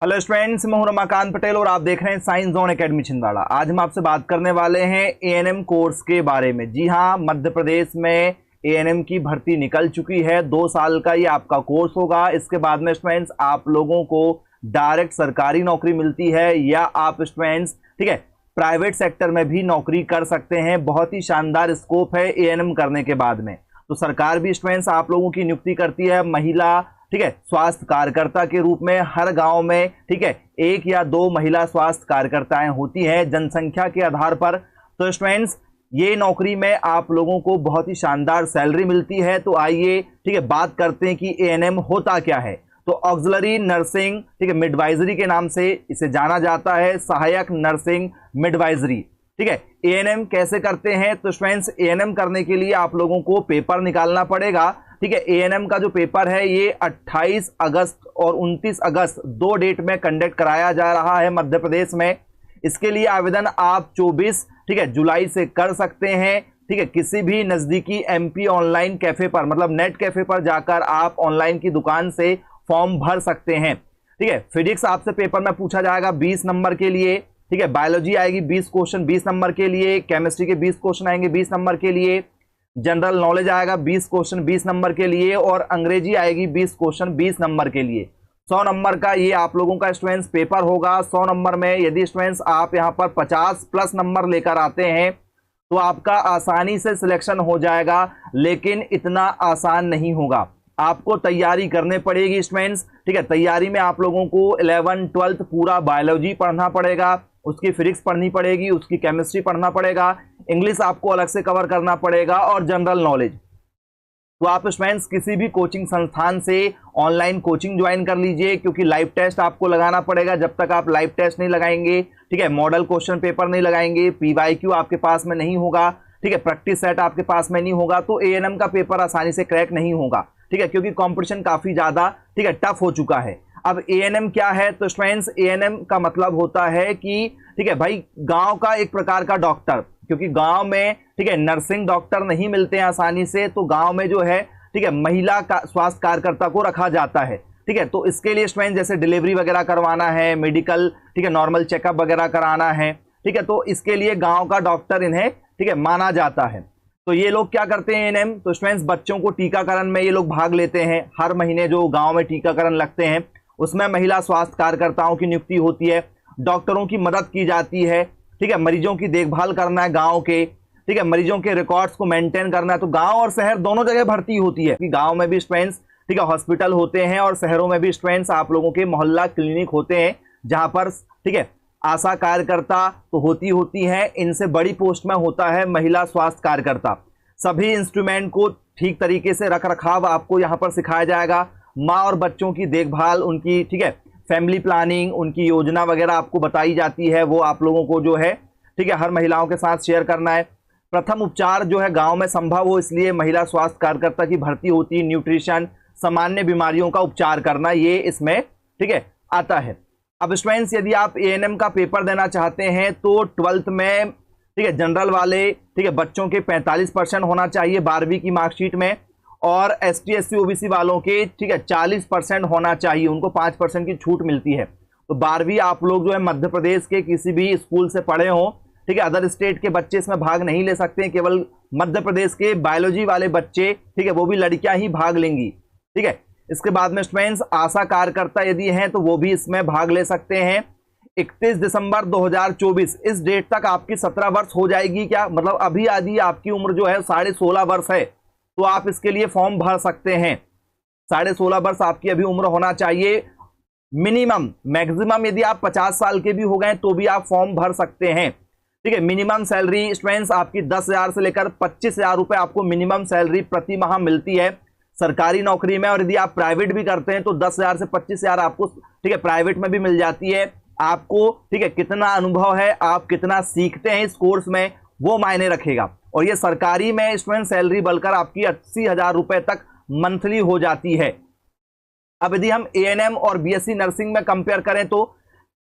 Hello students, मैं हूं रमाकांत पटेल और आप देख रहे हैं साइंस जोन एकेडमी छिंदवाड़ा। आज हम आपसे बात करने वाले हैं एएनएम कोर्स के बारे में। जी हां, मध्य प्रदेश में एएनएम की भर्ती निकल चुकी है। 2 साल का ये आपका कोर्स होगा। इसके बाद में स्टूडेंट्स आप लोगों को डायरेक्ट सरकारी नौकरी मिलती है या आप स्टूडेंट्स प्राइवेट सेक्टर में भी नौकरी कर सकते हैं। बहुत ही शानदार स्कोप है एएनएम करने के बाद में। तो सरकार भी स्टूडेंट्स आप लोगों की नियुक्ति करती है महिला स्वास्थ्य कार्यकर्ता के रूप में। हर गांव में 1 या 2 महिला स्वास्थ्य कार्यकर्ताएं होती हैं जनसंख्या के आधार पर। तो स्टूडेंट्स, ये नौकरी में आप लोगों को बहुत ही शानदार सैलरी मिलती है। तो आइए बात करते हैं कि एएनएम होता क्या है। तो ऑक्सिलरी नर्सिंग मिडवाइजरी के नाम से इसे जाना जाता है, सहायक नर्सिंग मिडवाइजरी। एएनएम कैसे करते हैं? तो स्टूडेंट्स, एएनएम करने के लिए आप लोगों को पेपर निकालना पड़ेगा। एएनएम का जो पेपर है ये 28 अगस्त और 29 अगस्त 2 डेट में कंडक्ट कराया जा रहा है मध्य प्रदेश में। इसके लिए आवेदन आप 24 जुलाई से कर सकते हैं। किसी भी नजदीकी एमपी ऑनलाइन कैफे पर, मतलब नेट कैफे पर जाकर आप ऑनलाइन की दुकान से फॉर्म भर सकते हैं। फिजिक्स आपसे पेपर में पूछा जाएगा 20 नंबर के लिए। बायोलॉजी आएगी 20 क्वेश्चन 20 नंबर के लिए। केमिस्ट्री के 20 क्वेश्चन आएंगे 20 नंबर के लिए। जनरल नॉलेज आएगा 20 क्वेश्चन 20 नंबर के लिए। और अंग्रेजी आएगी 20 क्वेश्चन 20 नंबर के लिए। 100 नंबर का ये आप लोगों का स्टूडेंट्स पेपर होगा। 100 नंबर में यदि स्टूडेंट्स आप यहाँ पर 50 प्लस नंबर लेकर आते हैं तो आपका आसानी से सिलेक्शन हो जाएगा, लेकिन इतना आसान नहीं होगा। आपको तैयारी करने पड़ेगी स्टूडेंट्स। तैयारी में आप लोगों को 11th 12th पूरा बायोलॉजी पढ़ना पड़ेगा, उसकी फिजिक्स पढ़नी पड़ेगी, उसकी केमिस्ट्री पढ़ना पड़ेगा, इंग्लिश आपको अलग से कवर करना पड़ेगा और जनरल नॉलेज। तो आप स्टूडेंट्स किसी भी कोचिंग संस्थान से ऑनलाइन कोचिंग ज्वाइन कर लीजिए, क्योंकि लाइव टेस्ट आपको लगाना पड़ेगा। जब तक आप लाइव टेस्ट नहीं लगाएंगे, मॉडल क्वेश्चन पेपर नहीं लगाएंगे, पीवाईक्यू आपके पास में नहीं होगा, प्रैक्टिस सेट आपके पास में नहीं होगा, तो एएनएम का पेपर आसानी से क्रैक नहीं होगा। क्योंकि कंपटीशन काफी ज्यादा टफ हो चुका है। अब एएनएम क्या है? तो स्टूडेंट्स, एएनएम का मतलब होता है कि भाई गांव का एक प्रकार का डॉक्टर, क्योंकि गांव में नर्सिंग डॉक्टर नहीं मिलते हैं आसानी से। तो गांव में जो है महिला का स्वास्थ्य कार्यकर्ता को रखा जाता है। तो इसके लिए स्टूडेंट जैसे डिलीवरी वगैरह करवाना है, मेडिकल नॉर्मल चेकअप वगैरह कराना है, तो इसके लिए गांव का डॉक्टर इन्हें माना जाता है। तो ये लोग क्या करते हैं एएनएम? तो स्टूडेंट्स, बच्चों को टीकाकरण में ये लोग भाग लेते हैं। हर महीने जो गांव में टीकाकरण लगते हैं उसमें महिला स्वास्थ्य कार्यकर्ताओं की नियुक्ति होती है। डॉक्टरों की मदद की जाती है। मरीजों की देखभाल करना है गांव के, मरीजों के रिकॉर्ड्स को मेंटेन करना है। तो गांव और शहर दोनों जगह भर्ती होती है कि गांव में भी स्टूडेंट्स हॉस्पिटल होते हैं और शहरों में भी स्टूडेंट्स आप लोगों के मोहल्ला क्लिनिक होते हैं, जहां पर आशा कार्यकर्ता तो होती हैं। इनसे बड़ी पोस्ट में होता है महिला स्वास्थ्य कार्यकर्ता। सभी इंस्ट्रूमेंट को ठीक तरीके से रख रखाव आपको यहाँ पर सिखाया जाएगा। माँ और बच्चों की देखभाल, उनकी फैमिली प्लानिंग, उनकी योजना वगैरह आपको बताई जाती है। वो आप लोगों को जो है हर महिलाओं के साथ शेयर करना है। प्रथम उपचार जो है गांव में संभव हो, इसलिए महिला स्वास्थ्य कार्यकर्ता की भर्ती होती है। न्यूट्रिशन, सामान्य बीमारियों का उपचार करना, ये इसमें आता है। अब स्टूडेंट्स, यदि आप एएनएम का पेपर देना चाहते हैं तो 12th में जनरल वाले बच्चों के 45% होना चाहिए 12वीं की मार्कशीट में, और एसटी एससी ओबीसी वालों के 40% होना चाहिए। उनको 5% की छूट मिलती है। तो 12वीं आप लोग जो है मध्य प्रदेश के किसी भी स्कूल से पढ़े हों, अदर स्टेट के बच्चे इसमें भाग नहीं ले सकते हैं। केवल मध्य प्रदेश के बायोलॉजी वाले बच्चे, वो भी लड़कियां ही भाग लेंगी। इसके बाद में स्टूडेंट्स, आशा कार्यकर्ता यदि हैं तो वो भी इसमें भाग ले सकते हैं। 31 दिसंबर 2024 इस डेट तक आपकी 17 वर्ष हो जाएगी। क्या मतलब? अभी आदि आपकी उम्र जो है 16.5 वर्ष है, तो आप इसके लिए फॉर्म भर सकते हैं। 16.5 वर्ष आपकी अभी उम्र होना चाहिए मिनिमम। मैक्सिमम यदि आप 50 साल के भी हो गए तो भी आप फॉर्म भर सकते हैं। मिनिमम सैलरी स्टूडेंट्स आपकी 10,000 से लेकर 25,000 रुपए आपको मिनिमम सैलरी प्रति माह मिलती है सरकारी नौकरी में। और यदि आप प्राइवेट भी करते हैं तो 10,000 से 25,000 आपको प्राइवेट में भी मिल जाती है। आपको कितना अनुभव है, आप कितना सीखते हैं इस कोर्स में, वो मायने रखेगा। और ये सरकारी में स्टूडेंट सैलरी बढ़कर आपकी 80,000 रुपए तक मंथली हो जाती है। अब यदि हम एएनएम और बीएससी नर्सिंग में कंपेयर करें तो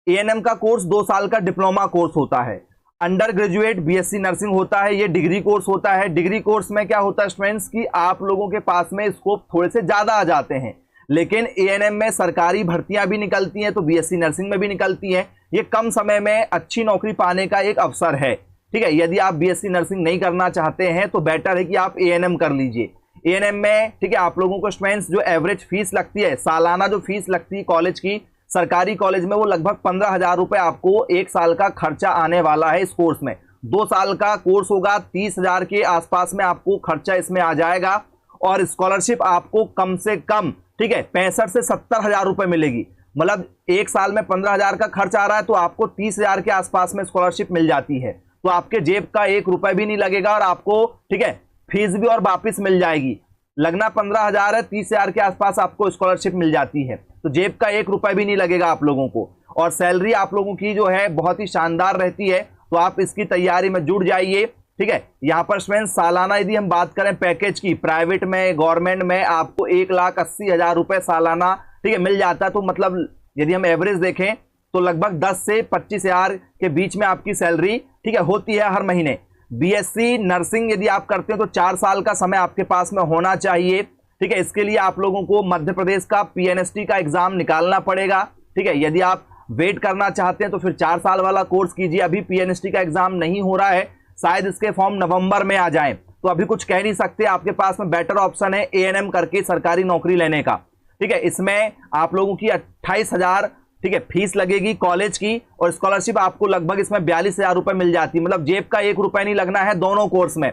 एएनएम का कोर्स 2 साल का डिप्लोमा कोर्स होता है। अंडर ग्रेजुएट बीएससी नर्सिंग होता है, ये डिग्री कोर्स होता है। डिग्री कोर्स में क्या होता है स्टूडेंट्स की आप लोगों के पास में स्कोप थोड़े से ज्यादा आ जाते हैं। लेकिन एएनएम में सरकारी भर्तियां भी निकलती हैं, तो बीएससी नर्सिंग में भी निकलती हैं। ये कम समय में अच्छी नौकरी पाने का एक अवसर है। ठीक है, यदि आप बीएससी नर्सिंग नहीं करना चाहते हैं तो बेटर है कि आप एएनएम कर लीजिए। एएनएम में ठीक है, आप लोगों को स्टूडेंट्स जो एवरेज फीस लगती है, सालाना जो फीस लगती है कॉलेज की, सरकारी कॉलेज में वो लगभग 15,000 रुपये आपको एक साल का खर्चा आने वाला है इस कोर्स में। 2 साल का कोर्स होगा, 30,000 के आसपास में आपको खर्चा इसमें आ जाएगा। और स्कॉलरशिप आपको कम से कम ठीक है 65 से 70,000 रुपये मिलेगी। मतलब एक साल में 15,000 का खर्च आ रहा है तो आपको 30,000 के आसपास में स्कॉलरशिप मिल जाती है। तो आपके जेब का 1 रुपये भी नहीं लगेगा और आपको ठीक है फीस भी और वापिस मिल जाएगी। लगना 15,000 है, 30,000 के आसपास आपको स्कॉलरशिप मिल जाती है, तो जेब का 1 रुपये भी नहीं लगेगा आप लोगों को। और सैलरी आप लोगों की जो है बहुत ही शानदार रहती है, तो आप इसकी तैयारी में जुड़ जाइए। ठीक है, यहाँ पर स्टूडेंट सालाना यदि हम बात करें पैकेज की, प्राइवेट में गवर्नमेंट में आपको 1,80,000 रुपये सालाना ठीक है मिल जाता है। तो मतलब यदि हम एवरेज देखें तो लगभग 10 से 25,000 के बीच में आपकी सैलरी ठीक है होती है हर महीने। बीएससी नर्सिंग यदि आप करते हैं तो 4 साल का समय आपके पास में होना चाहिए। ठीक है, इसके लिए आप लोगों को मध्य प्रदेश का पीएनएसटी का एग्जाम निकालना पड़ेगा। ठीक है, यदि आप वेट करना चाहते हैं तो फिर 4 साल वाला कोर्स कीजिए। अभी पीएनएसटी का एग्जाम नहीं हो रहा है, शायद इसके फॉर्म नवंबर में आ जाएं, तो अभी कुछ कह नहीं सकते। आपके पास में बेटर ऑप्शन है एएनएम करके सरकारी नौकरी लेने का। ठीक है, इसमें आप लोगों की 28,000 ठीक है फीस लगेगी कॉलेज की, और स्कॉलरशिप आपको लगभग इसमें 42,000 रुपये मिल जाती है। मतलब जेब का 1 रुपये नहीं लगना है दोनों कोर्स में।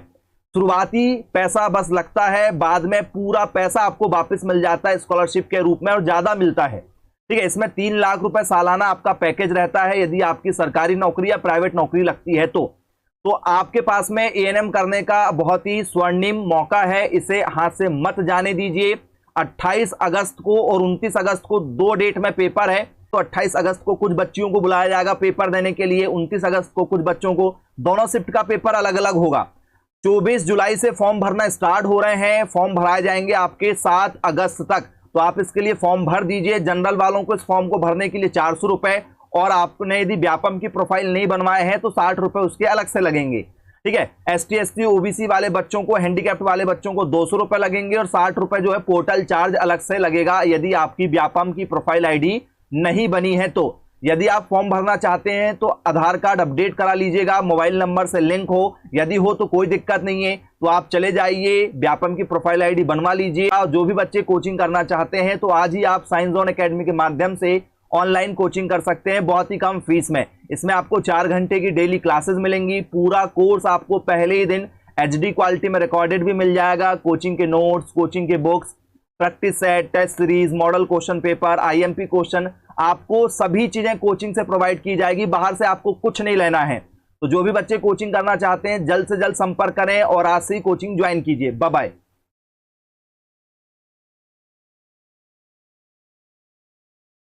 शुरुआती पैसा बस लगता है, बाद में पूरा पैसा आपको वापस मिल जाता है स्कॉलरशिप के रूप में, और ज्यादा मिलता है। ठीक है, इसमें 3 लाख रुपए सालाना आपका पैकेज रहता है यदि आपकी सरकारी नौकरी या प्राइवेट नौकरी लगती है तो आपके पास में एएनएम करने का बहुत ही स्वर्णिम मौका है, इसे हाथ से मत जाने दीजिए। 28 अगस्त को और 29 अगस्त को 2 डेट में पेपर है, तो 28 अगस्त को कुछ बच्चियों को बुलाया जाएगा पेपर देने के लिए, 29 अगस्त को कुछ बच्चों को, दोनों शिफ्ट का पेपर अलग अलग होगा। 24 जुलाई से फॉर्म भरना स्टार्ट हो रहे हैं, फॉर्म भराए जाएंगे आपके 7 अगस्त तक, तो आप इसके लिए फॉर्म भर दीजिए। जनरल वालों को इस फॉर्म को भरने के लिए 400 रुपए, और आपने यदि व्यापम की प्रोफाइल नहीं बनवाए हैं तो 60 रुपए उसके अलग से लगेंगे। ठीक है, एसटी एसटी ओबीसी वाले बच्चों को, हैंडीकैप्ट वाले बच्चों को 200 रुपए लगेंगे, और 60 रुपए जो है पोर्टल चार्ज अलग से लगेगा यदि आपकी व्यापम की प्रोफाइल आईडी नहीं बनी है। तो यदि आप फॉर्म भरना चाहते हैं तो आधार कार्ड अपडेट करा लीजिएगा, मोबाइल नंबर से लिंक हो, यदि हो तो कोई दिक्कत नहीं है, तो आप चले जाइए व्यापम की प्रोफाइल आईडी बनवा लीजिए। जो भी बच्चे कोचिंग करना चाहते हैं तो आज ही आप साइंस जोन एकेडमी के माध्यम से ऑनलाइन कोचिंग कर सकते हैं बहुत ही कम फीस में। इसमें आपको 4 घंटे की डेली क्लासेस मिलेंगी, पूरा कोर्स आपको पहले ही दिन एचडी क्वालिटी में रिकॉर्डेड भी मिल जाएगा। कोचिंग के नोट्स, कोचिंग के books, practice set, test series, model question paper, IMP question, आपको सभी चीजें कोचिंग से प्रोवाइड की जाएगी, बाहर से आपको कुछ नहीं लेना है। तो जो भी बच्चे कोचिंग करना चाहते हैं जल्द से जल्द संपर्क करें और आज से ही कोचिंग ज्वाइन कीजिए। Bye bye.